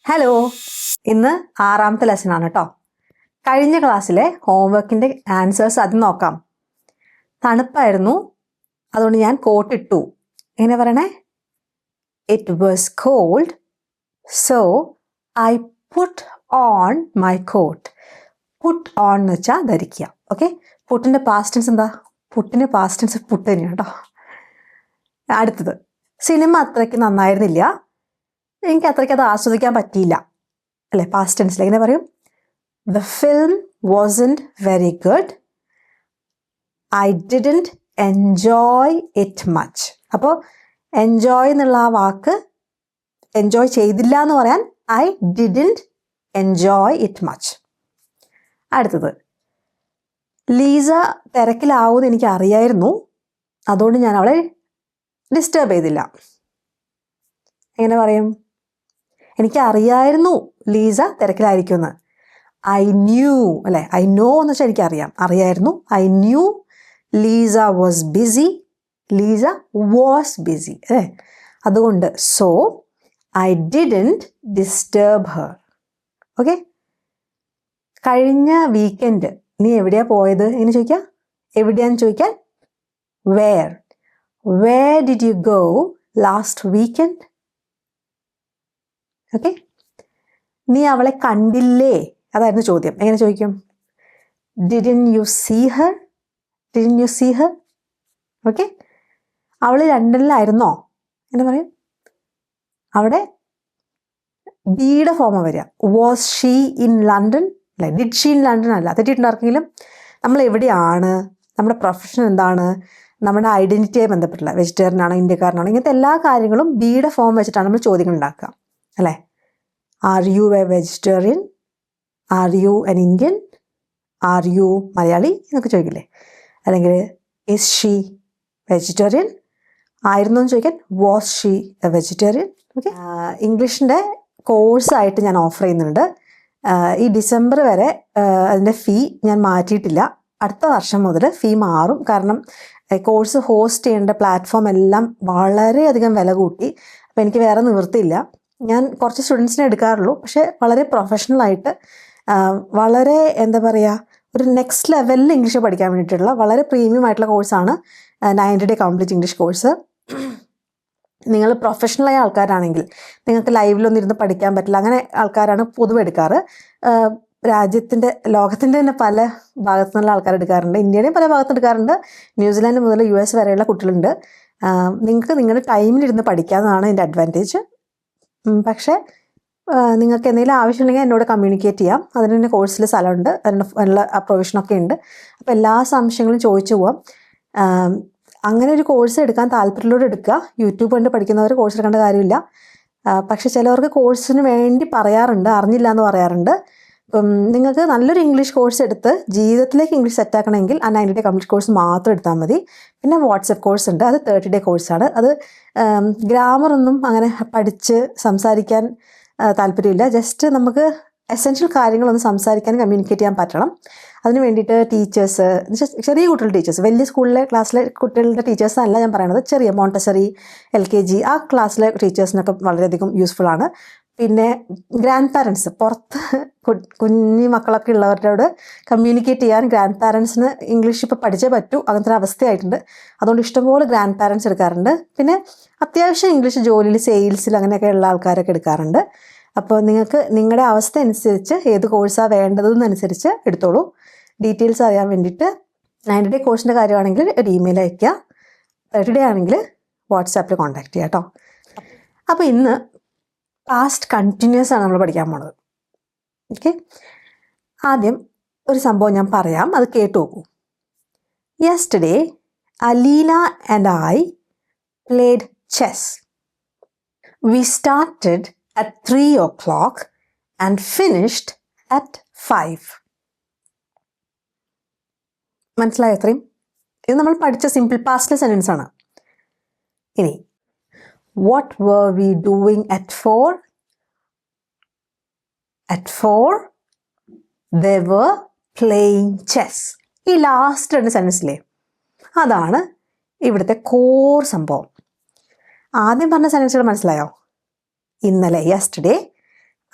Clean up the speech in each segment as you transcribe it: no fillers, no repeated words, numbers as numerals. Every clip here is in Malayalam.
ഹലോ, ഇന്ന് 6ാമത്തെ ലെസനാണ് കേട്ടോ. കഴിഞ്ഞ ക്ലാസ്സിലെ ഹോംവർക്കിൻ്റെ ആൻസേഴ്സ് അത് നോക്കാം. തണുപ്പായിരുന്നു, അതുകൊണ്ട് ഞാൻ കോട്ട് ഇട്ടു. എങ്ങനെ പറയണേ? It was cold, so I put on my coat. Put on എന്ന് വെച്ചാൽ ധരിക്കുക. ഓക്കെ, പുട്ടിൻ്റെ പാസ്റ്റ് ടെൻസ് എന്താ? പുട്ടിൻ്റെ പാസ്റ്റ് ടെൻസ് പുട്ട് തന്നെയാണ് കേട്ടോ. അടുത്തത്, സിനിമ അത്രയ്ക്ക് നന്നായിരുന്നില്ല, എനിക്ക് അത്രയ്ക്ക് അത് ആസ്വദിക്കാൻ പറ്റിയില്ല അല്ലേ? പാസ്റ്റ് ടെൻസിൽ എങ്ങനെ പറയും? The film wasn't very good, I didn't enjoy it much. അപ്പോൾ എൻജോയ് എന്നുള്ള ആ വാക്ക് എൻജോയ് ചെയ്തില്ല എന്ന് പറയാൻ I didn't enjoy it much. അടുത്തത്, ലീസ തിരക്കിലാവുമെന്ന് എനിക്ക് അറിയായിരുന്നു, അതുകൊണ്ട് ഞാൻ അവളെ ഡിസ്റ്റർബ് ചെയ്തില്ല. എങ്ങനെ പറയും? എനിക്ക് അറിയായിരുന്നു ലീസ തിരക്കിലായിരിക്കുമെന്ന്. ഐ ന്യൂ അല്ലേ? ഐ നോ എന്ന് വെച്ചാൽ എനിക്കറിയാം, അറിയായിരുന്നു. I knew Lisa was busy, Lisa was busy അല്ലേ? അതുകൊണ്ട് so I didn't disturb her. Okay, കഴിഞ്ഞ വീക്കെൻഡ് നീ എവിടെയാണ് പോയത് എന്ന് ചോദിക്കാം. എവിടെയാന്ന് ചോദിക്കാൻ where did you go last weekend? Okay, നീ അവളെ കണ്ടില്ലേ? അതായിരുന്നു ചോദ്യം. എങ്ങനെ ചോദിക്കും? Didn't you see her? Didn't you see her? Okay, അവൾ ലണ്ടനിലായിരുന്നോ എന്ന് പറയും. അവിടെ ബിയുടെ ഫോമ വരിക. വാസ് ഷീ ഇൻ ലണ്ടൻ അല്ലേ? ഡിഡ് ഷീ ഇൻ ലണ്ടൻ അല്ല. തെറ്റിയിട്ടുണ്ടാർക്കെങ്കിലും നമ്മൾ എവിടെയാണ്, നമ്മുടെ പ്രൊഫഷൻ എന്താണ്, നമ്മുടെ ഐഡൻറ്റിറ്റിയായി ബന്ധപ്പെട്ടില്ല, വെജിറ്റേറിയൻ ആണോ ഇന്ത്യക്കാരനാണോ, ഇങ്ങനത്തെ എല്ലാ കാര്യങ്ങളും ബിയുടെ ഫോം വെച്ചിട്ടാണ് നമ്മൾ ചോദ്യങ്ങൾ ഉണ്ടാക്കുക അല്ലേ? Are you a vegetarian? Are you an Indian? Are you Malayali എന്നൊക്കെ ചോദിക്കില്ലേ? അല്ലെങ്കിൽ ഇസ് ഷീ വെജിറ്റേറിയൻ? ആയിരുന്നു എന്ന് ചോദിക്കാൻ was she a vegetarian? Okay, ഇംഗ്ലീഷിൻ്റെ കോഴ്സായിട്ട് ഞാൻ ഓഫർ ചെയ്യുന്നുണ്ട്. ഈ ഡിസംബർ വരെ അതിൻ്റെ ഫീ ഞാൻ മാറ്റിയിട്ടില്ല. അടുത്ത വർഷം മുതൽ ഫീ മാറും. കാരണം കോഴ്സ് ഹോസ്റ്റ് ചെയ്യേണ്ട പ്ലാറ്റ്ഫോം എല്ലാം വളരെയധികം വില കൂട്ടി. അപ്പോൾ എനിക്ക് വേറെ നിവൃത്തിയില്ല. ഞാൻ കുറച്ച് സ്റ്റുഡൻസിനെ എടുക്കാറുള്ളൂ, പക്ഷേ വളരെ പ്രൊഫഷണലായിട്ട് വളരെ എന്താ പറയുക, ഒരു നെക്സ്റ്റ് ലെവലിൽ ഇംഗ്ലീഷ് പഠിക്കാൻ വേണ്ടിയിട്ടുള്ള വളരെ പ്രീമിയം ആയിട്ടുള്ള കോഴ്സാണ് 90 ഡേ കംപ്ലീറ്റ് ഇംഗ്ലീഷ് കോഴ്സ്. നിങ്ങൾ പ്രൊഫഷണലായ ആൾക്കാരാണെങ്കിൽ, നിങ്ങൾക്ക് ലൈവിലൊന്നും ഇരുന്ന് പഠിക്കാൻ പറ്റില്ല, അങ്ങനെ ആൾക്കാരാണ് പൊതുവെ എടുക്കാറ്. ലോകത്തിൻ്റെ തന്നെ പല ഭാഗത്തു നിന്നുള്ള ആൾക്കാർ എടുക്കാറുണ്ട്. ഇന്ത്യയുടെയും പല ഭാഗത്ത് എടുക്കാറുണ്ട്. ന്യൂസിലാൻഡ് മുതൽ US വരെയുള്ള കുട്ടികളുണ്ട്. നിങ്ങൾക്ക് നിങ്ങളുടെ ടൈമിലിരുന്ന് പഠിക്കാവുന്നതാണ് ഇതിൻ്റെ അഡ്വാൻറ്റേജ്. പക്ഷേ നിങ്ങൾക്ക് എന്തെങ്കിലും ആവശ്യമുണ്ടെങ്കിൽ എന്നോട് കമ്മ്യൂണിക്കേറ്റ് ചെയ്യാം. അതിന് തന്നെ കോഴ്സിൽ സ്ഥലമുണ്ട്, അതിനുള്ള പ്രൊവിഷനൊക്കെ ഉണ്ട്. അപ്പോൾ എല്ലാ സംശയങ്ങളും ചോദിച്ചു പോവാം. അങ്ങനെ ഒരു കോഴ്സ് എടുക്കാൻ താല്പര്യമുള്ളവർ എടുക്കുക. യൂട്യൂബ് കണ്ട് പഠിക്കുന്നവർ കോഴ്സ് എടുക്കേണ്ട കാര്യമില്ല. പക്ഷേ ചിലവർക്ക് കോഴ്സിന് വേണ്ടി പറയാറുണ്ട്, അറിഞ്ഞില്ല എന്ന് പറയാറുണ്ട്. നിങ്ങൾക്ക് നല്ലൊരു ഇംഗ്ലീഷ് കോഴ്സ് എടുത്ത് ജീവിതത്തിലേക്ക് ഇംഗ്ലീഷ് സെറ്റാക്കണമെങ്കിൽ ആ 90 ഡേ കംപ്ലീറ്റ് കോഴ്സ് മാത്രം എടുത്താൽ മതി. പിന്നെ വാട്സപ്പ് കോഴ്സ് ഉണ്ട്, അത് 30 ഡേ കോഴ്സാണ്. അത് ഗ്രാമറൊന്നും അങ്ങനെ പഠിച്ച് സംസാരിക്കാൻ താല്പര്യമില്ല. ജസ്റ്റ് നമുക്ക് എസെൻഷ്യൽ കാര്യങ്ങളൊന്ന് സംസാരിക്കാൻ കമ്മ്യൂണിക്കേറ്റ് ചെയ്യാൻ പറ്റണം. അതിന് വേണ്ടിയിട്ട് ടീച്ചേഴ്സ്, ചെറിയ കുട്ടികളുടെ ടീച്ചേഴ്സ്, വലിയ സ്കൂളിലെ ക്ലാസ്സിലെ കുട്ടികളുടെ ടീച്ചേഴ്സ് അല്ല ഞാൻ പറയണത്, ചെറിയ മോണ്ടസറി, LKG ആ ക്ലാസ്സിലെ ടീച്ചേഴ്സിനൊക്കെ വളരെയധികം യൂസ്ഫുൾ ആണ്. പിന്നെ ഗ്രാൻഡ് പാരൻസ്, പുറത്ത് കുഞ്ഞു മക്കളൊക്കെ ഉള്ളവരോട് കമ്മ്യൂണിക്കേറ്റ് ചെയ്യാൻ ഗ്രാൻഡ് പാരൻസിന് ഇംഗ്ലീഷ് ഇപ്പോൾ പഠിച്ചേ പറ്റൂ, അങ്ങനത്തെ ഒരു അവസ്ഥയായിട്ടുണ്ട്. അതുകൊണ്ട് ഇഷ്ടംപോലെ ഗ്രാൻഡ് പാരൻസ് എടുക്കാറുണ്ട്. പിന്നെ അത്യാവശ്യം ഇംഗ്ലീഷ് ജോലിയിൽ, സെയിൽസിൽ അങ്ങനെയൊക്കെ ഉള്ള ആൾക്കാരൊക്കെ എടുക്കാറുണ്ട്. അപ്പോൾ നിങ്ങൾക്ക് നിങ്ങളുടെ അവസ്ഥ അനുസരിച്ച് ഏത് കോഴ്സാണ് വേണ്ടതെന്നനുസരിച്ച് എടുത്തോളൂ. ഡീറ്റെയിൽസ് അറിയാൻ വേണ്ടിയിട്ട് 90 ഡേ കോഴ്സിൻ്റെ കാര്യമാണെങ്കിൽ ഒരു ഇമെയിൽ അയയ്ക്കുക. 30 ഡേ ആണെങ്കിൽ വാട്സാപ്പിൽ കോൺടാക്റ്റ് ചെയ്യുക കേട്ടോ. അപ്പോൾ ഇന്ന് പാസ്റ്റ് കണ്ടിന്യൂസ് ആണ് നമ്മൾ പഠിക്കാൻ പോണത്. ഓക്കെ, ആദ്യം ഒരു സംഭവം ഞാൻ പറയാം, അത് കേട്ടു നോക്കൂ. Yesterday Aleena and I played chess. We started at 3 o'clock and finished at 5. മനസ്സിലായോ? അത്രയും ഇത് നമ്മൾ പഠിച്ച സിമ്പിൾ പാസ്റ്റ് സെൻറ്റൻസ് ആണ്. ഇനി what were we doing at 4? At 4 they were playing chess. ഈ ലാസ്റ്റ് 2 സെൻറ്റൻസിലെ അതാണ് ഇവിടുത്തെ കോർ സംഭവം. ആദ്യം പറഞ്ഞ സെൻറ്റൻസുകൾ മനസ്സിലായോ? ഇന്നലെ യെസ്റ്റർഡേ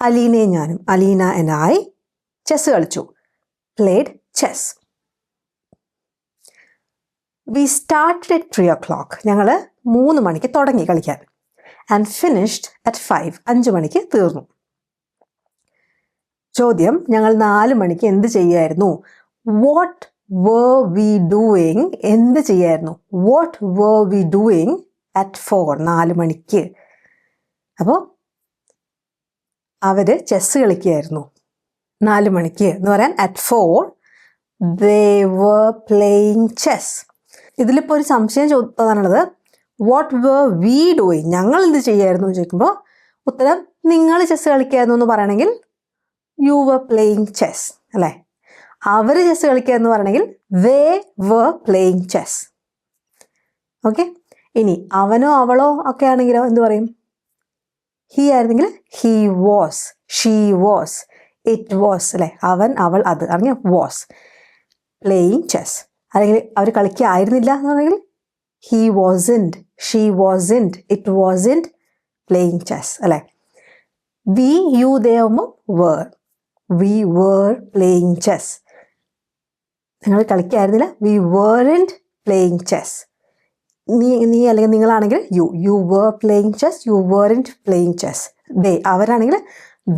അലീനയും ഞാനും, അലീന ആൻഡ് ഐ ചെസ് കളിച്ചു. Played chess. We started at 3 o'clock. ഞങ്ങൾ 3 മണിക്ക് തുടങ്ങി കളിക്കാൻ. And finished at 5. 5 മണിക്ക് തീർന്നു. ചോദ്യം, ഞങ്ങൾ 4 മണിക്ക് എന്ത് ചെയ്യായിരുന്നു? What were we doing? എന്ത് ചെയ്യായിരുന്നു? What were we doing at 4? 4 മണിക്ക്. അപ്പോൾ അവര് ചെസ് കളിക്കുകയായിരുന്നു 4 മണിക്ക് എന്ന് പറയാൻ at 4 they were playing chess. ഇതിലിപ്പോൾ ഒരു സംശയം തോന്നാനുള്ളത്, വാട്ട് were we doing? ഞങ്ങൾ എന്ത് ചെയ്യായിരുന്നു ചോദിക്കുമ്പോൾ ഉത്തരം നിങ്ങൾ ചെസ് കളിക്കായിരുന്നു എന്ന് പറയണമെങ്കിൽ you were playing chess അല്ലേ? അവർ ചെസ് കളിക്കുക എന്ന് പറയണമെങ്കിൽ they were playing chess. Okay. ഇനി അവനോ അവളോ ഒക്കെ ആണെങ്കിലോ എന്ത് പറയും? ഹി ആയിരുന്നെങ്കിൽ he was, she was, it was അല്ലേ? അവൻ അവൾ അത് അല്ലെങ്കിൽ was playing chess. അല്ലെങ്കിൽ അവർ കളിക്കായിരുന്നില്ല എന്ന് പറഞ്ഞെങ്കിൽ he wasn't, she wasn't, it wasn't playing chess അല്ലേ? we, you, they ആവുമ്പോൾ were. we were playing chess. നിങ്ങൾ കളിക്കായിരുന്നില്ല, we weren't playing chess. നീ അല്ലെങ്കിൽ നിങ്ങളാണെങ്കിൽ you were playing chess, you weren't playing chess. they അവരാണെങ്കിൽ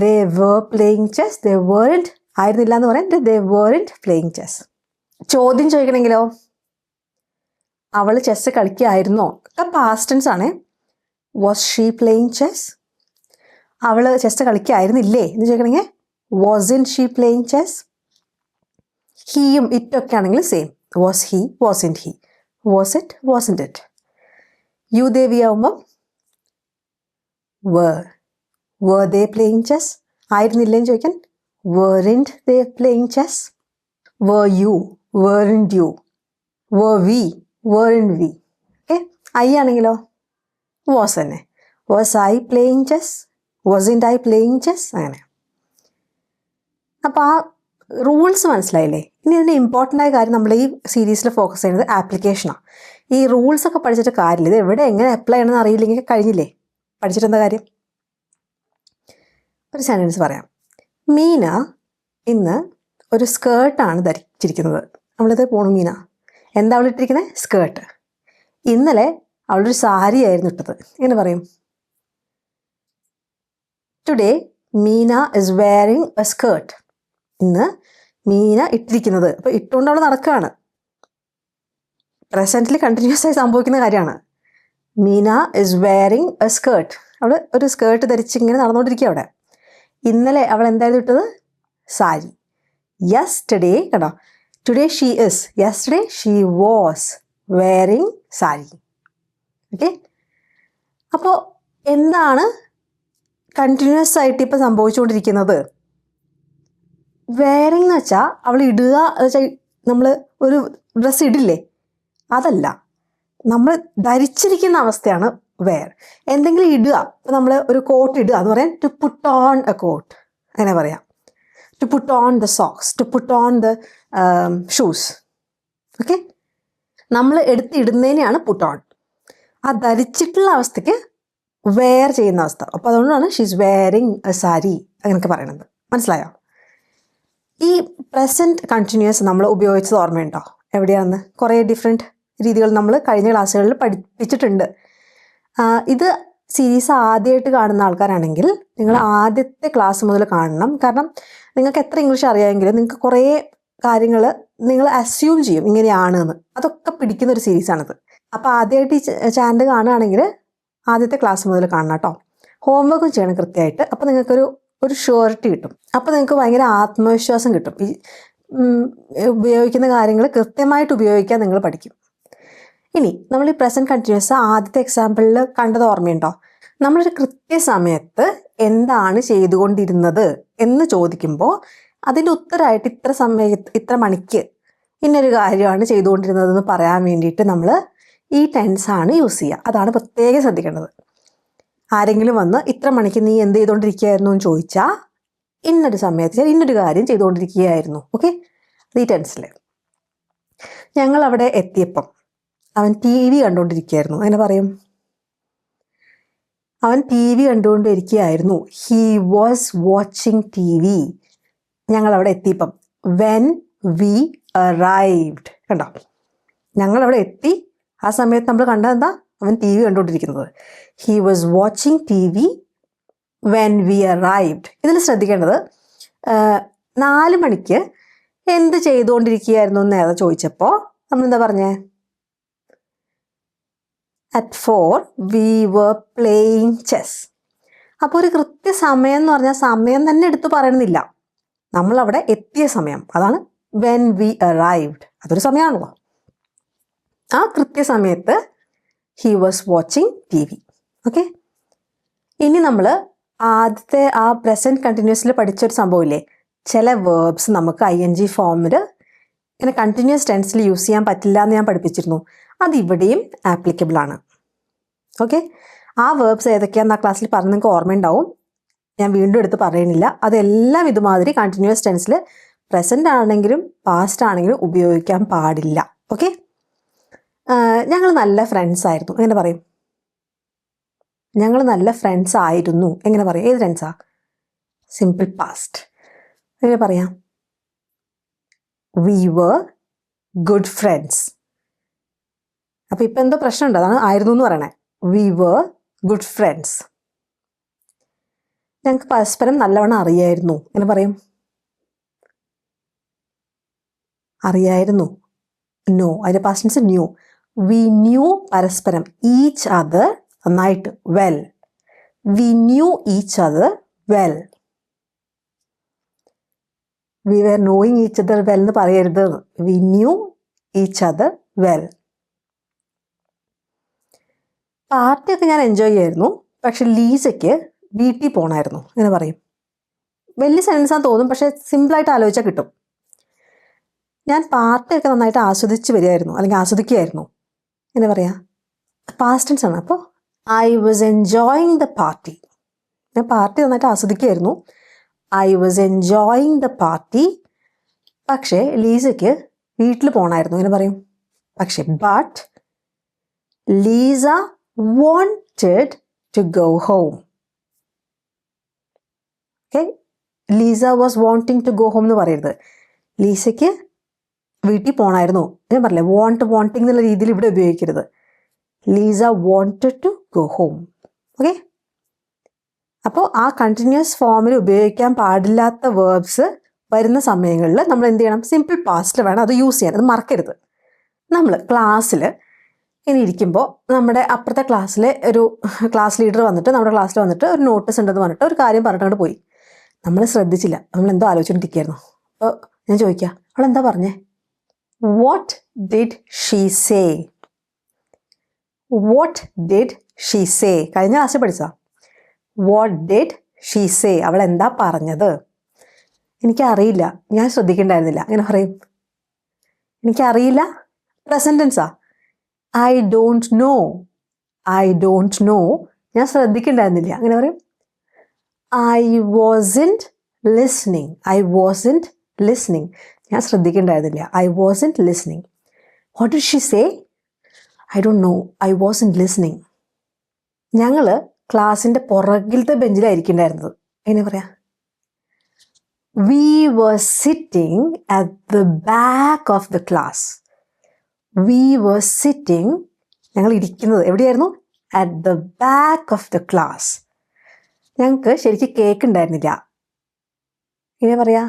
they were playing chess, they weren't ആയിരുന്നില്ല എന്ന് പറയാൻ they weren't playing chess. ചോദ്യം ചോദിക്കണമെങ്കിലോ അവൾ ചെസ് കളിക്കായിരുന്നോ? ഒക്കെ പാസ്റ്റ് ടെൻസ് ആണ്. was she playing chess? അവൾ ചെസ് കളിക്കായിരുന്നില്ലേ എന്ന് ചോദിക്കണമെങ്കിൽ wasn't she playing chess? ഹീയും ഇറ്റൊക്കെ ആണെങ്കിൽ same. was he, wasn't he, was it, wasn't it. you, they, we ആവുമ്പം were they playing chess? ആയിരുന്നില്ലേന്ന് ചോദിക്കാൻ weren't they playing chess? were you, weren't you, were we, weren't we. Okay. I ആണെങ്കിലോ was തന്നെ. was I playing chess? wasn't I playing chess? അങ്ങനെ. അപ്പോൾ ആ റൂൾസ് മനസ്സിലായില്ലേ? ഇനി ഇതിൻ്റെ ഇമ്പോർട്ടൻ്റ് ആയ കാര്യം നമ്മൾ ഈ സീരീസിൽ ഫോക്കസ് ചെയ്യുന്നത് ആപ്ലിക്കേഷനാണ്. ഈ റൂൾസ് ഒക്കെ പഠിച്ചിട്ട് കാര്യമില്ല. ഇത് എവിടെ എങ്ങനെ അപ്ലൈ ചെയ്യണമെന്ന് അറിയില്ലെങ്കിൽ കഴിഞ്ഞില്ലേ? പഠിച്ചിട്ട് എന്താ കാര്യം? ഒരു സെൻറ്റൻസ് പറയാം. മീന ഇന്ന് ഒരു സ്കേർട്ടാണ് ധരിച്ചിരിക്കുന്നത്. നമ്മളിത് പോണു. മീന എന്താ അവൾ ഇട്ടിരിക്കുന്നത്? സ്കേർട്ട്. ഇന്നലെ അവളൊരു സാരി ആയിരുന്നു ഇട്ടത്. എങ്ങനെ പറയും? Today Meena is wearing A skirt. ഇന്ന് മീന ഇട്ടിരിക്കുന്നത്. അപ്പോൾ ഇട്ടുകൊണ്ട് അവൾ നടക്കുകയാണ്. പ്രസൻറ്റിൽ കണ്ടിന്യൂസ് ആയി സംഭവിക്കുന്ന കാര്യമാണ്. Meena is wearing A skirt. അവൾ ഒരു സ്കേർട്ട് ധരിച്ച് ഇങ്ങനെ നടന്നുകൊണ്ടിരിക്കുക അവിടെ. ഇന്നലെ അവൾ എന്തായിരുന്നു ഇട്ടത്? സാരി. യെസ്റ്റർഡേ കേട്ടോ, today she is, yesterday she was wearing sari. Okay. അപ്പോൾ എന്താണ് കണ്ടിന്യൂസ് ആയിട്ട് ഇപ്പോൾ സംഭവിച്ചുകൊണ്ടിരിക്കുന്നത്? വെയറിങ് എന്ന് വെച്ചാൽ അവൾ ഇടുക എന്ന് വെച്ചാൽ നമ്മൾ ഒരു ഡ്രസ്സ് ഇടില്ലേ, അതല്ല. നമ്മൾ ധരിച്ചിരിക്കുന്ന അവസ്ഥയാണ് വെയർ. എന്തെങ്കിലും ഇടുക, ഇപ്പോൾ നമ്മൾ ഒരു കോട്ട് ഇടുക എന്ന് പറയാൻ to put on a coat അങ്ങനെ പറയാം. To put on the socks, to put on the shoes. Okay. നമ്മൾ എടുത്തിടുന്നതിനെയാണ് പുട്ട് ഓൺ. ആ ധരിച്ചിട്ടുള്ള അവസ്ഥയ്ക്ക് വെയർ ചെയ്യുന്ന അവസ്ഥ. അപ്പോൾ അതുകൊണ്ടാണ് ഷീസ് വെയറിങ് എ സാരി അങ്ങനെയൊക്കെ പറയണത്. മനസ്സിലായോ? ഈ പ്രസൻറ്റ് കണ്ടിന്യൂസ് നമ്മൾ ഉപയോഗിച്ചത് ഓർമ്മയുണ്ടോ? എവിടെയാണെന്ന്? കുറേ ഡിഫറെൻറ്റ് രീതികൾ നമ്മൾ കഴിഞ്ഞ ക്ലാസ്സുകളിൽ പഠിപ്പിച്ചിട്ടുണ്ട്. ഇത് സീരീസ് ആദ്യമായിട്ട് കാണുന്ന ആൾക്കാരാണെങ്കിൽ നിങ്ങൾ ആദ്യത്തെ ക്ലാസ് മുതൽ കാണണം. കാരണം നിങ്ങൾക്ക് എത്ര ഇംഗ്ലീഷ് അറിയാമെങ്കിലും നിങ്ങൾക്ക് കുറേ കാര്യങ്ങൾ നിങ്ങൾ അസ്യൂം ചെയ്യും ഇങ്ങനെയാണെന്ന്. അതൊക്കെ പിടിക്കുന്ന ഒരു സീരീസാണിത്. അപ്പോൾ ആദ്യമായിട്ട് ഈ ചാനൽ കാണുകയാണെങ്കിൽ ആദ്യത്തെ ക്ലാസ് മുതൽ കാണണം കേട്ടോ. ഹോംവർക്കും ചെയ്യണം കൃത്യമായിട്ട്. അപ്പോൾ നിങ്ങൾക്കൊരു ഷുവറിറ്റി കിട്ടും. അപ്പോൾ നിങ്ങൾക്ക് ഭയങ്കര ആത്മവിശ്വാസം കിട്ടും. ഈ ഉപയോഗിക്കുന്ന കാര്യങ്ങൾ കൃത്യമായിട്ട് ഉപയോഗിക്കാൻ നിങ്ങൾ പഠിക്കും. ഇനി നമ്മൾ ഈ പ്രസൻറ്റ് കണ്ടിന്യൂസ് ആദ്യത്തെ എക്സാമ്പിളിൽ കണ്ടത് ഓർമ്മയുണ്ടോ? നമ്മളൊരു കൃത്യസമയത്ത് എന്താണ് ചെയ്തുകൊണ്ടിരുന്നത് എന്ന് ചോദിക്കുമ്പോൾ അതിൻ്റെ ഉത്തരമായിട്ട് ഇത്ര മണിക്ക് ഇന്നൊരു കാര്യമാണ് ചെയ്തുകൊണ്ടിരുന്നതെന്ന് പറയാൻ വേണ്ടിയിട്ട് നമ്മൾ ഈ ടെൻസാണ് യൂസ് ചെയ്യുക. അതാണ് പ്രത്യേകം ശ്രദ്ധിക്കേണ്ടത്. ആരെങ്കിലും വന്ന് ഇത്ര മണിക്ക് നീ എന്ത് ചെയ്തുകൊണ്ടിരിക്കുകയായിരുന്നു എന്ന് ചോദിച്ചാൽ ഇന്നൊരു സമയത്ത് ഇന്നൊരു കാര്യം ചെയ്തുകൊണ്ടിരിക്കുകയായിരുന്നു. ഓക്കെ. ഈ ടെൻസിൽ ഞങ്ങൾ അവിടെ എത്തിയപ്പം അവൻ TV കണ്ടുകൊണ്ടിരിക്കുകയായിരുന്നു. അങ്ങനെ പറയും. അവൻ ടി വി കണ്ടുകൊണ്ടിരിക്കുകയായിരുന്നു. He was watching T V. ഞങ്ങളവിടെ എത്തിയപ്പം വെൻ വി അറൈവ്ഡ്. കണ്ടോ, ഞങ്ങളവിടെ എത്തി. ആ സമയത്ത് നമ്മൾ കണ്ടത് എന്താ? അവൻ ടി വി കണ്ടുകൊണ്ടിരിക്കുന്നത്. He was watching T V when we arrived. ഇതിൽ ശ്രദ്ധിക്കേണ്ടത് 4 മണിക്ക് എന്ത് ചെയ്തുകൊണ്ടിരിക്കുകയായിരുന്നു എന്ന് നേരത്തെ ചോദിച്ചപ്പോൾ നമ്മളെന്താ പറഞ്ഞേ? At 4 we were playing chess. അപ്പോൾ ഒരു കൃത്യസമയം എന്ന് പറഞ്ഞാൽ സമയം തന്നെ എടുത്തു പറയണമെന്നില്ല. നമ്മളവിടെ എത്തിയ സമയം, അതാണ് വെൻ വി അറൈവ്ഡ്. അതൊരു സമയമാണല്ലോ. ആ കൃത്യസമയത്ത് he was watching T V. Okay, ഇനി നമ്മൾ ആദ്യത്തെ ആ പ്രസൻറ്റ് കണ്ടിന്യൂസിൽ പഠിച്ചൊരു സംഭവമില്ലേ, ചില വേർബ്സ് നമുക്ക് ING ഫോമിൽ ഇങ്ങനെ കണ്ടിന്യൂസ് ടെൻസിൽ യൂസ് ചെയ്യാൻ പറ്റില്ല എന്ന് ഞാൻ പഠിപ്പിച്ചിരുന്നു. അതിവിടെയും ആപ്ലിക്കബിൾ ആണ്. ഓക്കെ, ആ വേർബ്സ് ഏതൊക്കെയാണെന്ന് ആ ക്ലാസ്സിൽ പറഞ്ഞ് നിങ്ങൾക്ക് ഓർമ്മയുണ്ടാവും. ഞാൻ വീണ്ടും എടുത്ത് പറയുന്നില്ല. അതെല്ലാം ഇതുമാതിരി കണ്ടിന്യൂസ് ടെൻസിൽ പ്രസൻ്റ് ആണെങ്കിലും പാസ്റ്റ് ആണെങ്കിലും ഉപയോഗിക്കാൻ പാടില്ല. ഓക്കെ, ഞങ്ങൾ നല്ല ഫ്രണ്ട്സ് ആയിരുന്നു. എങ്ങനെ പറയും? ഞങ്ങൾ നല്ല ഫ്രണ്ട്സ് ആയിരുന്നു എങ്ങനെ പറയും? ഏത് ഫ്രണ്ട്സാ? Simple past. എങ്ങനെ പറയാം? We were good friends. അപ്പോൾ ഇപ്പം എന്തോ പ്രശ്നമുണ്ട്, അതാണ് ആയിരുന്നു എന്ന് പറയണേ. We were good friends. ഞങ്ങൾക്ക് പരസ്പരം നല്ലവണ്ണം അറിയായിരുന്നു. എങ്ങനെ പറയും? അറിയായിരുന്നു. നോ, അതിൻ്റെ past tense knew. We knew പരസ്പരം, ഈച്ച് അതർ നന്നായിട്ട്, well. We knew each other well. We were knowing each other well എന്ന് പറയരുത്. We knew each other well. പാർട്ടിയൊക്കെ ഞാൻ എൻജോയ് ചെയ്യായിരുന്നു, പക്ഷെ ലീസയ്ക്ക് വീട്ടിൽ പോകണമായിരുന്നു. എങ്ങനെ പറയും? വലിയ സെൻസാന്ന് തോന്നും, പക്ഷെ സിമ്പിളായിട്ട് ആലോചിച്ചാൽ കിട്ടും. ഞാൻ പാർട്ടിയൊക്കെ നന്നായിട്ട് ആസ്വദിച്ച് വരികയായിരുന്നു, അല്ലെങ്കിൽ ആസ്വദിക്കുകയായിരുന്നു. എങ്ങനെ പറയാം? പാസ്റ്റ് ടെൻസ് ആണ്. അപ്പോൾ I was enjoying the party. ഞാൻ പാർട്ടി നന്നായിട്ട് ആസ്വദിക്കുകയായിരുന്നു. I was enjoying the party. പക്ഷേ ലീസയ്ക്ക് വീട്ടിൽ പോകണമായിരുന്നു. എങ്ങനെ പറയും? പക്ഷേ but Lisa wanted to go home. Okay, Lisa was wanting to go home എന്ന് പറയരുത്. ലീസയ്ക്ക് വീട്ടിൽ പോകണമായിരുന്നു. ഞാൻ പറഞ്ഞില്ലേ, വാണ്ടിങ് എന്നുള്ള രീതിയിൽ ഇവിടെ ഉപയോഗിക്കരുത്. Lisa wanted to go home. Okay, അപ്പോൾ ആ കണ്ടിന്യൂസ് ഫോമിൽ ഉപയോഗിക്കാൻ പാടില്ലാത്ത വേർബ്സ് വരുന്ന സമയങ്ങളിൽ നമ്മൾ എന്ത് ചെയ്യണം? സിമ്പിൾ പാസ്റ്റിൽ വേണം അത് യൂസ് ചെയ്യാൻ. അത് മറക്കരുത്. നമ്മൾ ക്ലാസ്സിൽ ഇനി ഇരിക്കുമ്പോൾ നമ്മുടെ അപ്പുറത്തെ ക്ലാസ്സിലെ ഒരു ക്ലാസ് ലീഡർ വന്നിട്ട് നമ്മുടെ ക്ലാസ്സിൽ വന്നിട്ട് ഒരു നോട്ടീസ് ഉണ്ടെന്ന് പറഞ്ഞിട്ട് ഒരു കാര്യം പറഞ്ഞിട്ട് പോയി. നമ്മൾ ശ്രദ്ധിച്ചില്ല, നമ്മൾ എന്തോ ആലോചിച്ചിട്ടിരിക്കുകയായിരുന്നു. അപ്പോൾ ഞാൻ ചോദിക്കുക, അവളെന്താ പറഞ്ഞേ? What did she say? What did she say? കഴിഞ്ഞ ക്ലാസ്സിൽ പഠിച്ചാ. What did she say? അവൾ എന്താ പറഞ്ഞത്? എനിക്കറിയില്ല, ഞാൻ ശ്രദ്ധിക്കണ്ടായിരുന്നില്ല. അങ്ങനെ പറയും, എനിക്കറിയില്ല. പ്രസന്റ് ടെൻസാ. I don't know. I don't know, ഞാൻ ശ്രദ്ധിക്കണ്ടായിരുന്നില്ല. അങ്ങനെ പറയും. I wasn't listening. I wasn't listening, ഞാൻ ശ്രദ്ധിക്കണ്ടായിരുന്നില്ല. I wasn't listening. What did she say? I don't know. I wasn't listening. ഞങ്ങൾ ക്ലാസ്സിൻ്റെ പുറകിലത്തെ ബെഞ്ചിലായിരിക്കണ്ടായിരുന്നത്. എങ്ങനെ പറയാം? We were sitting at the back of the class. We were sitting, ഞങ്ങൾ ഇരിക്കുന്നത് എവിടെയായിരുന്നു? At the back of the class. ഞങ്ങൾക്ക് ശരിക്കും കേൾക്കുന്നുണ്ടായിരുന്നില്ല. ഇങ്ങനെ പറയാ,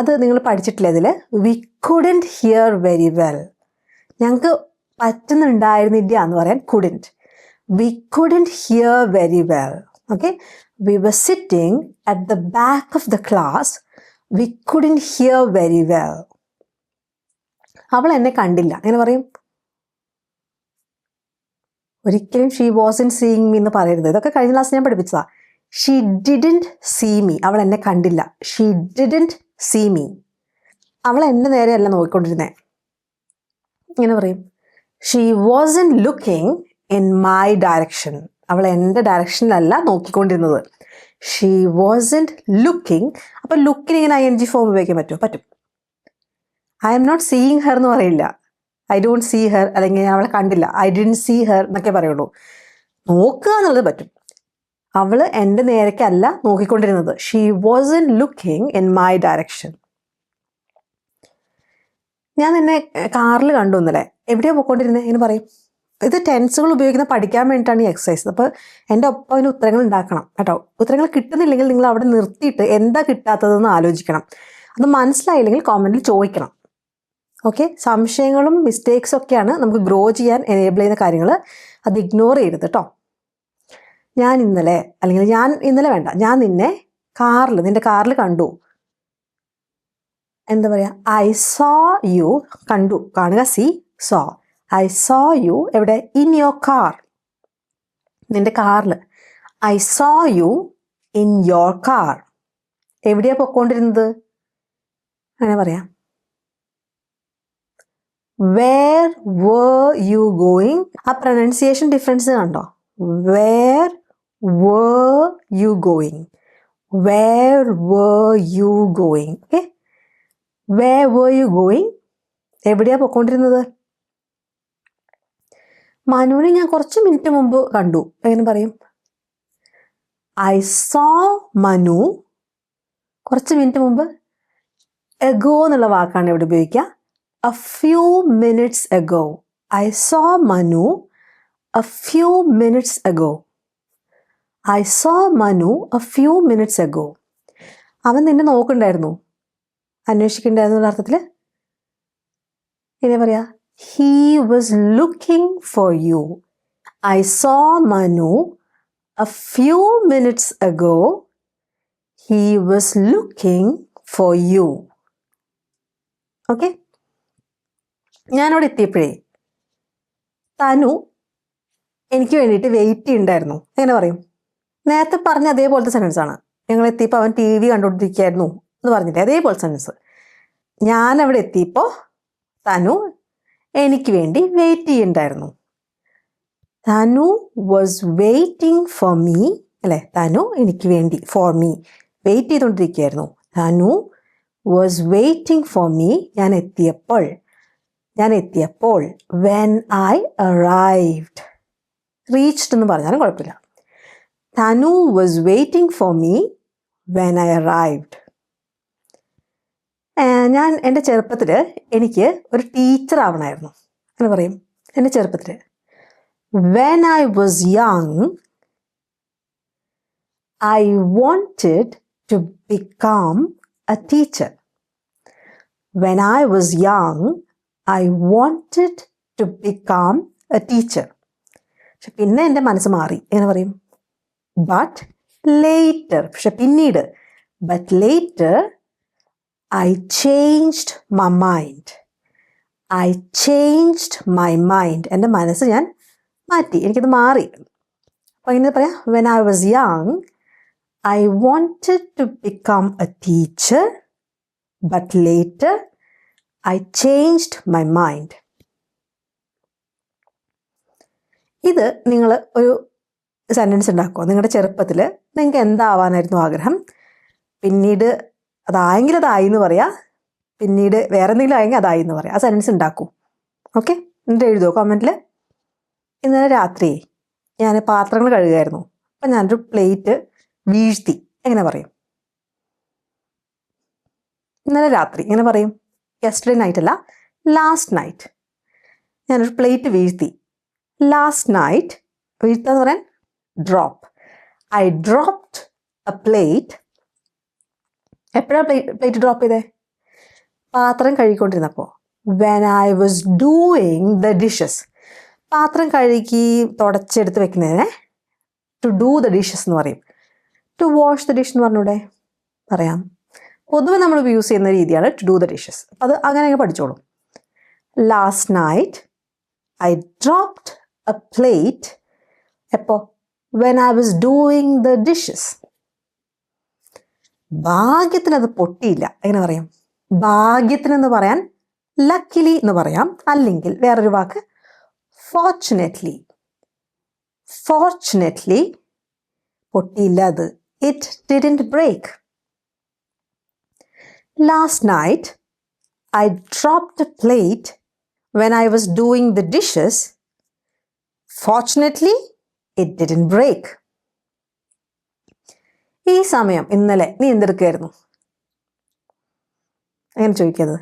അത് നിങ്ങൾ പഠിച്ചിട്ടില്ല ഇതിൽ. We couldn't hear very well. ഞങ്ങൾക്ക് പറ്റുന്നുണ്ടായിരുന്നില്ല എന്ന് പറയാൻ couldn't. We couldn't hear very well. Okay, we were sitting at the back of the class. We couldn't hear very well. അവൾ എന്നെ കണ്ടില്ല. എങ്ങനെ പറയും? ഒരിക്കലും ഷീ വാസൻറ്റ് സീയിങ് മീ എന്ന് പറയരുത്. ഇതൊക്കെ കഴിഞ്ഞ ക്ലാസ് ഞാൻ പഠിപ്പിച്ചതാ. She didn't see me. അവൾ എന്നെ കണ്ടില്ല. She didn't see me. അവൾ എൻ്റെ നേരെയല്ല നോക്കിക്കൊണ്ടിരുന്നേ. ഇങ്ങനെ പറയും. She wasn't looking in my direction. അവൾ എൻ്റെ ഡയറക്ഷനിലല്ല നോക്കിക്കൊണ്ടിരുന്നത്. She wasn't looking. അപ്പം ലുക്കിന് ഇങ്ങനെ ING ഫോം ഉപയോഗിക്കാൻ പറ്റുമോ? പറ്റും. I am not seeing her എന്ന് പറയില്ല. ഐ ഡോണ്ട് സീ ഹെർ, അല്ലെങ്കിൽ അവളെ കണ്ടില്ല, ഐ ഡിഡ്ന്റ് സീ ഹെർ എന്നൊക്കെ പറയുള്ളൂ. നോക്കുക എന്നുള്ളത് പറ്റും. അവൾ എൻ്റെ നേരേക്കല്ല നോക്കിക്കൊണ്ടിരുന്നത്. She wasn't looking in my direction. ഞാൻ നിന്നെ കാറിൽ കണ്ടു ഇന്നലെ, എവിടെയാണ് പോയിക്കൊണ്ടിരുന്നത് എന്ന് പറയും. ഇത് ടെൻസുകൾ ഉപയോഗിക്കുന്ന പഠിക്കാൻ വേണ്ടിയിട്ടാണ് ഈ എക്സസൈസ്. അപ്പോൾ എൻ്റെ ഒപ്പം അതിന് ഉത്തരങ്ങൾ ഉണ്ടാക്കണം കേട്ടോ. ഉത്തരങ്ങൾ കിട്ടുന്നില്ലെങ്കിൽ നിങ്ങൾ അവിടെ നിർത്തിയിട്ട് എന്താ കിട്ടാത്തതെന്ന് ആലോചിക്കണം. അത് മനസ്സിലായില്ലെങ്കിൽ കോമൻറ്റിൽ ചോദിക്കണം. ഓക്കെ, സംശയങ്ങളും മിസ്റ്റേക്സും ഒക്കെയാണ് നമുക്ക് ഗ്രോ ചെയ്യാൻ എനേബിൾ ചെയ്യുന്ന കാര്യങ്ങൾ. അത് ഇഗ്നോർ ചെയ്യരുത് കേട്ടോ. ഞാൻ ഇന്നലെ നിന്നെ നിന്റെ കാറിൽ കണ്ടു. എന്താ പറയുക? I saw you. കാണുക, see, saw. I saw you എവിടെ? ഇൻ യുവർ കാർ, നിന്റെ കാറിൽ. I saw you in your car. എവിടെയാണ് പൊക്കോണ്ടിരുന്നത്? അങ്ങനെ പറയാം. Where were you going? ആ പ്രൊനൗൺസിയേഷൻ ഡിഫറൻസ് കണ്ടോ? Where were you going? Where were you going? Okay, where were you going? എവിടെയാണ് പൊക്കോണ്ടിരുന്നത്? മനുവിനെ ഞാൻ കുറച്ച് മിനിറ്റ് മുമ്പ് കണ്ടു. എങ്ങനെ പറയും? ഐ സോ മനു കുറച്ച് മിനിറ്റ് മുമ്പ്. എഗോ എന്നുള്ള വാക്കാണ് ഇവിടെ ഉപയോഗിക്കുക. A few minutes ago. I saw Manu a few minutes ago. I saw Manu a few minutes ago. അവൻ നിന്നെ നോക്കണ്ടായിരുന്നു, അന്വേഷിക്കണ്ടായിരുന്നു എന്നുള്ള അർത്ഥത്തിൽ എങ്ങനെ പറയാ? He was looking for you. I saw Manu a few minutes ago. He was looking for you. Okay? ഞാനവിടെ എത്തിയപ്പോഴേ തനു എനിക്ക് വേണ്ടിയിട്ട് വെയിറ്റ് ചെയ്യുന്നുണ്ടായിരുന്നു. എങ്ങനെ പറയും? നേരത്തെ പറഞ്ഞ അതേപോലത്തെ സെൻറ്റൻസ് ആണ്. ഞങ്ങൾ എത്തിയപ്പോൾ അവൻ TV കണ്ടുകൊണ്ടിരിക്കുകയായിരുന്നു എന്ന് പറഞ്ഞില്ലേ, അതേപോലത്തെ സെൻറ്റൻസ്. ഞാനവിടെ എത്തിയപ്പോൾ തനു എനിക്ക് വേണ്ടി വെയിറ്റ് ചെയ്യുന്നുണ്ടായിരുന്നു. Tanu was waiting for me അല്ലേ? തനു എനിക്ക് വേണ്ടി, ഫോർ മീ, വെയിറ്റ് ചെയ്തുകൊണ്ടിരിക്കുകയായിരുന്നു. Tanu was waiting for me. ഞാൻ എത്തിയപ്പോൾ. when I arrived. reached എന്ന് പറഞ്ഞാലും കുഴപ്പമില്ല. തനു was waiting for me when I arrived. ഞാൻ എൻ്റെ ചെറുപ്പത്തിൽ എനിക്ക് ഒരു ടീച്ചർ ആവണമായിരുന്നു എന്ന് പറയും. എൻ്റെ ചെറുപ്പത്തിൽ when I was young I wanted to become a teacher. when I was young I wanted to become a teacher. പക്ഷെ പിന്നെ എൻ്റെ മനസ്സ് മാറി. എങ്ങനെ പറയും? But later. പക്ഷെ പിന്നീട്, but later I changed my mind. I changed my mind. എൻ്റെ മനസ്സ് ഞാൻ മാറ്റി, എനിക്കത് മാറി. അപ്പോൾ ഇങ്ങനെ പറയാം, when I was young I wanted to become a teacher, but later I changed my mind. ഇത് നിങ്ങൾ ഒരു സെൻറ്റൻസ് ഉണ്ടാക്കുമോ? നിങ്ങളുടെ ചെറുപ്പത്തിൽ നിങ്ങൾക്ക് എന്താവാനായിരുന്നു ആഗ്രഹം? പിന്നീട് അതായെങ്കിൽ അതായി എന്ന് പറയാം, പിന്നീട് വേറെ എന്തെങ്കിലും ആയെങ്കിൽ അതായി എന്ന് പറയാം. ആ സെൻറ്റൻസ് ഉണ്ടാക്കൂ. ഓക്കെ, എന്നിട്ട് എഴുതുമോ കോമൻറ്റിൽ? ഇന്നലെ രാത്രി ഞാൻ പാത്രങ്ങൾ കഴുകുമായിരുന്നു, അപ്പം ഞാനൊരു പ്ലേറ്റ് വീഴ്ത്തി. എങ്ങനെ പറയും? ഇന്നലെ രാത്രി എങ്ങനെ പറയും? യെസ്റ്റർഡേ നൈറ്റ് അല്ല, ലാസ്റ്റ് നൈറ്റ്. ഞാനൊരു പ്ലേറ്റ് വീഴ്ത്തി. ലാസ്റ്റ് നൈറ്റ്, വീഴ്ത്തുക എന്ന് പറയാൻ drop. I dropped a plate. എപ്പോഴാണ് പ്ലേറ്റ് ഡ്രോപ്പ് ചെയ്തേ? പാത്രം കഴുകിക്കൊണ്ടിരുന്നപ്പോൾ. When I was doing the dishes. പാത്രം കഴുകി തുടച്ചെടുത്ത് വെക്കുന്നതിനെ ടു ഡൂ ദ ഡിഷസ് എന്ന് പറയും. ടു വാഷ് ദ ഡിഷ് എന്ന് പറഞ്ഞൂടെ? പറയാം. പൊതുവെ നമ്മൾ യൂസ് ചെയ്യുന്ന രീതിയാണ് ടു ഡൂ ദ ഡിഷസ്. അത് അങ്ങനെയൊക്കെ പഠിച്ചോളൂ. Last night I dropped a plate. എപ്പോൾ? When I was doing the dishes. ഭാഗ്യത്തിന് അത് പൊട്ടിയില്ല. എങ്ങനെ പറയും? ഭാഗ്യത്തിനെന്ന് പറയാൻ ലക്കിലി എന്ന് പറയാം, അല്ലെങ്കിൽ വേറൊരു വാക്ക് ഫോർച്ചുനേറ്റ്ലി. ഫോർച്ചുനേറ്റ്ലി പൊട്ടിയില്ല അത്. It didn't break. Last night I dropped a plate when I was doing the dishes. Fortunately, it didn't break. ഈ സമയം ഇന്നലെ നീ എന്തെടുക്കുകയായിരുന്നു? അങ്ങനെ ചോദിക്കരുത്.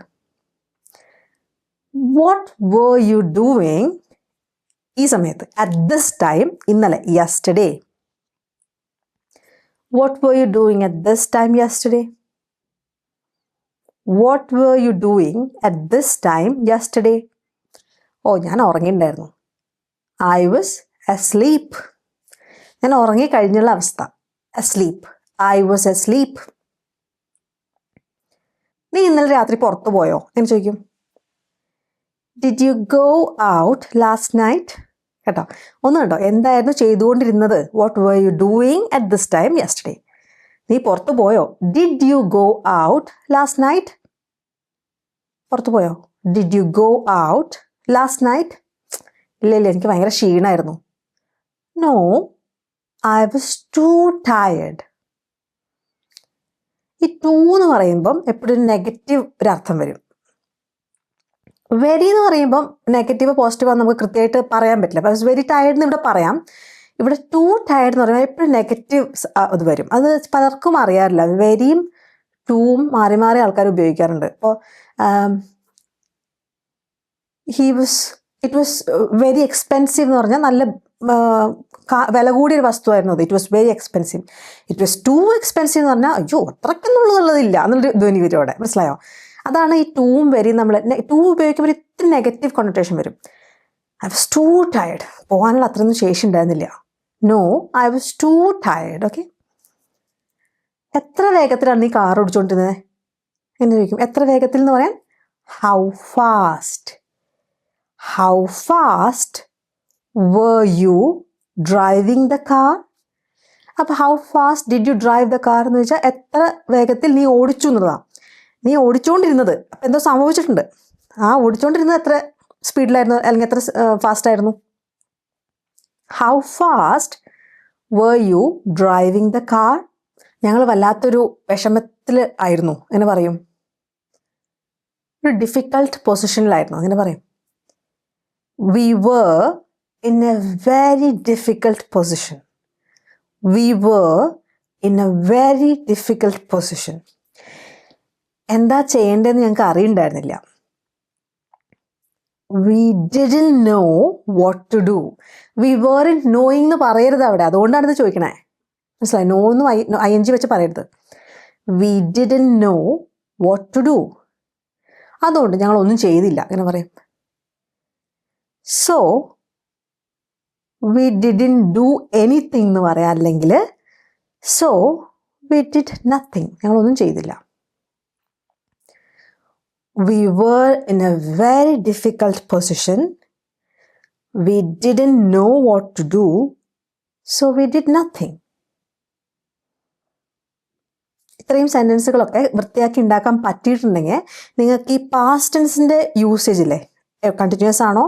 വാട്ട് വർ യു ഡൂയിങ് ഈ സമയത്ത്? അറ്റ് ദിസ് ടൈം, ഇന്നലെ, yesterday. What were you doing at this time yesterday? What were you doing at this time yesterday? ഓ, ഞാൻ ഉറങ്ങിയിട്ടുണ്ടായിരുന്നു. I was asleep. ഞാൻ ഉറങ്ങിക്കഴിഞ്ഞുള്ള അവസ്ഥ. അസ്ലീപ്പ്. I was asleep. നീ ഇന്നലെ രാത്രി പുറത്തു പോയോ എന്ന് ചോദിക്കും. Did you go out last night? കേട്ടോ, ഒന്ന് കേട്ടോ, എന്തായിരുന്നു ചെയ്തുകൊണ്ടിരുന്നത്? What were you doing at this time yesterday? നീ പുറത്തു പോയോ? Did you go out last night? പുറത്തു പോയോ? Did you go out last night? ഇല്ല, എനിക്ക് ഭയങ്കര ക്ഷീണമായിരുന്നു. No, I was too tired. ഈ ടു എന്ന് പറയുമ്പം എപ്പോഴും നെഗറ്റീവ് ഒരർത്ഥം വരും. വെരി എന്ന് പറയുമ്പം നെഗറ്റീവ് പോസിറ്റീവ് നമുക്ക് കൃത്യമായിട്ട് പറയാൻ പറ്റില്ല. പക്ഷേ വെരി ടയേർഡ് എന്ന് ഇവിടെ പറയാം. ഇവിടെ ടു ടയേർഡ് എന്ന് പറയുമ്പോൾ എപ്പോഴും നെഗറ്റീവ് ഇത് വരും. അത് പലർക്കും അറിയാറില്ല. വെരിയും ടൂവും മാറി മാറി ആൾക്കാർ ഉപയോഗിക്കാറുണ്ട്. ഇപ്പോൾ ഇറ്റ് വാസ് വെരി എക്സ്പെൻസീവ് എന്ന് പറഞ്ഞാൽ നല്ല വില കൂടിയൊരു വസ്തുവായിരുന്നു അത്. It was very expensive. It was to expensive എന്ന് പറഞ്ഞാൽ അയ്യോ അത്രയ്ക്കൊന്നുള്ളതില്ല എന്നുള്ളൊരു ധ്വനി വരും അവിടെ. മനസ്സിലായോ? അതാണ് ഈ ടൂവും വെരി. നമ്മൾ ടൂ ഉപയോഗിക്കുമ്പോൾ ഇത്തിരി നെഗറ്റീവ് കൊണോട്ടേഷൻ വരും. I was too tired. പോകാനുള്ള അത്രയൊന്നും ശേഷി ഉണ്ടായിരുന്നില്ല. No, I was too tired. Okay. എത്ര വേഗത്തിലാണ് നീ കാർ ഓടിച്ചുകൊണ്ടിരുന്നത് എന്ന് ചോദിക്കും. എത്ര വേഗത്തിൽ എന്ന് പറയാൻ how fast. How fast were you driving the car? അപ്പോൾ how fast did you drive the car എന്ന് വെച്ചാൽ എത്ര വേഗത്തിൽ നീ ഓടിച്ചു എന്നതാണ്. നീ ഓടിച്ചുകൊണ്ടിരുന്നത് അപ്പം എന്തോ സംഭവിച്ചിട്ടുണ്ട്. ആ ഓടിച്ചുകൊണ്ടിരുന്നത് എത്ര സ്പീഡിലായിരുന്നു അല്ലെങ്കിൽ എത്ര ഫാസ്റ്റ് ആയിരുന്നു? How fast were you driving the car? ഞങ്ങൾ വല്ലാത്തൊരു വിഷമത്തിൽ ആയിരുന്നു എന്ന് പറയും. ഒരു ഡിഫിക്കൾട്ട് പൊസിഷനിലായിരുന്നു അങ്ങനെ പറയും. We were in a very difficult position. We were in a very difficult position. എന്താ ചെയ്യേണ്ടതെന്ന് ഞങ്ങൾക്ക് അറിയണ്ടായിരുന്നില്ല. We didn't know what to do. We weren't knowing എന്ന് പറയരുത് അവിടെ. അതുകൊണ്ടാണ് ഇത് ചോദിക്കണേ. മനസ്സിലായി? നോ എന്ന് ing വെച്ച് പറയരുത്. We didn't know what to do. അതുകൊണ്ട് ഞങ്ങൾ ഒന്നും ചെയ്തില്ല എന്ന് പറയും. So we didn't do anything എന്ന് പറയാം. അല്ലെങ്കിൽ so we did nothing. ഞങ്ങളൊന്നും ചെയ്തില്ല. We were in a very difficult position. We didn't know what to do. So we did nothing. ഇത്രയും സെൻറ്റൻസുകളൊക്കെ വൃത്തിയാക്കി ഉണ്ടാക്കാൻ പറ്റിയിട്ടുണ്ടെങ്കിൽ നിങ്ങൾക്ക് ഈ പാസ്റ്റ് ടെൻസിൻ്റെ യൂസേജ് ഇല്ലേ, കണ്ടിന്യൂസ് ആണോ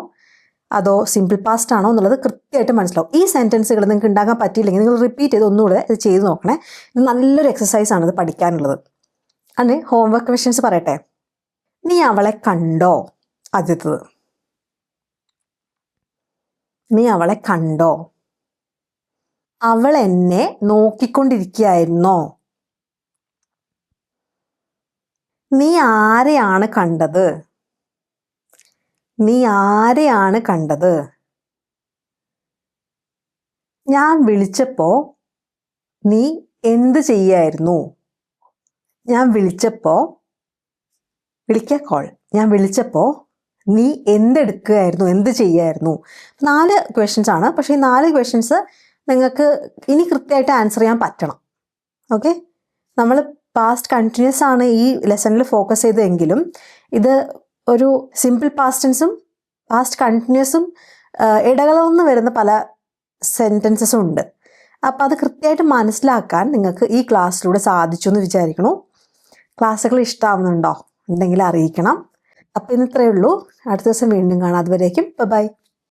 അതോ സിമ്പിൾ പാസ്റ്റ് ആണോ എന്നുള്ളത് കൃത്യമായിട്ട് മനസ്സിലാവും. ഈ സെൻറ്റൻസുകൾ നിങ്ങൾക്ക് ഉണ്ടാക്കാൻ പറ്റിയില്ലെങ്കിൽ നിങ്ങൾ റിപ്പീറ്റ് ചെയ്ത് ഒന്നുകൂടെ ഇത് ചെയ്ത് നോക്കണേ. ഇത് നല്ലൊരു എക്സസൈസാണ് ഇത് പഠിക്കാനുള്ളത്. അതെ, ഹോംവർക്ക് ക്വസ്റ്റ്യൻസ് പറയട്ടെ. നീ അവളെ കണ്ടോ? ആദ്യത്തത്, നീ അവളെ കണ്ടോ? അവൾ എന്നെ നോക്കിക്കൊണ്ടിരിക്കുകയായിരുന്നോ? നീ ആരെയാണ് കണ്ടത്? നീ ആരെയാണ് കണ്ടത്? ഞാൻ വിളിച്ചപ്പോൾ നീ എന്ത് ചെയ്യായിരുന്നു? ഞാൻ വിളിച്ചപ്പോൾ, വിളിക്കുക കോൾ, ഞാൻ വിളിച്ചപ്പോൾ നീ എന്തെടുക്കുകയായിരുന്നു, എന്ത് ചെയ്യായിരുന്നു? 4 ക്വസ്റ്റ്യൻസ് ആണ്. പക്ഷേ ഈ 4 ക്വസ്റ്റ്യൻസ് നിങ്ങൾക്ക് ഇനി കൃത്യമായിട്ട് ആൻസർ ചെയ്യാൻ പറ്റണം. ഓക്കെ. നമ്മൾ പാസ്റ്റ് കണ്ടിന്യൂസ് ആണ് ഈ ലെസണിൽ ഫോക്കസ് ചെയ്തതെങ്കിലും ഇത് ഒരു സിമ്പിൾ പാസ്റ്റ് ടെൻസും പാസ്റ്റ് കണ്ടിന്യൂസും ഇടകലർന്ന് വരുന്ന പല സെൻറ്റൻസസും ഉണ്ട്. അപ്പോൾ അത് കൃത്യമായിട്ട് മനസ്സിലാക്കാൻ നിങ്ങൾക്ക് ഈ ക്ലാസ്സിലൂടെ സാധിച്ചു എന്ന് വിചാരിക്കണു. ക്ലാസ്സുകൾ ഇഷ്ടമാവുന്നുണ്ടോ? ഉണ്ടെങ്കിൽ അറിയിക്കണം. അപ്പോൾ ഇന്ന് ഇത്രയേ ഉള്ളൂ. അടുത്ത ദിവസം വീണ്ടും കാണാം. അതുവരേക്കും ബൈ.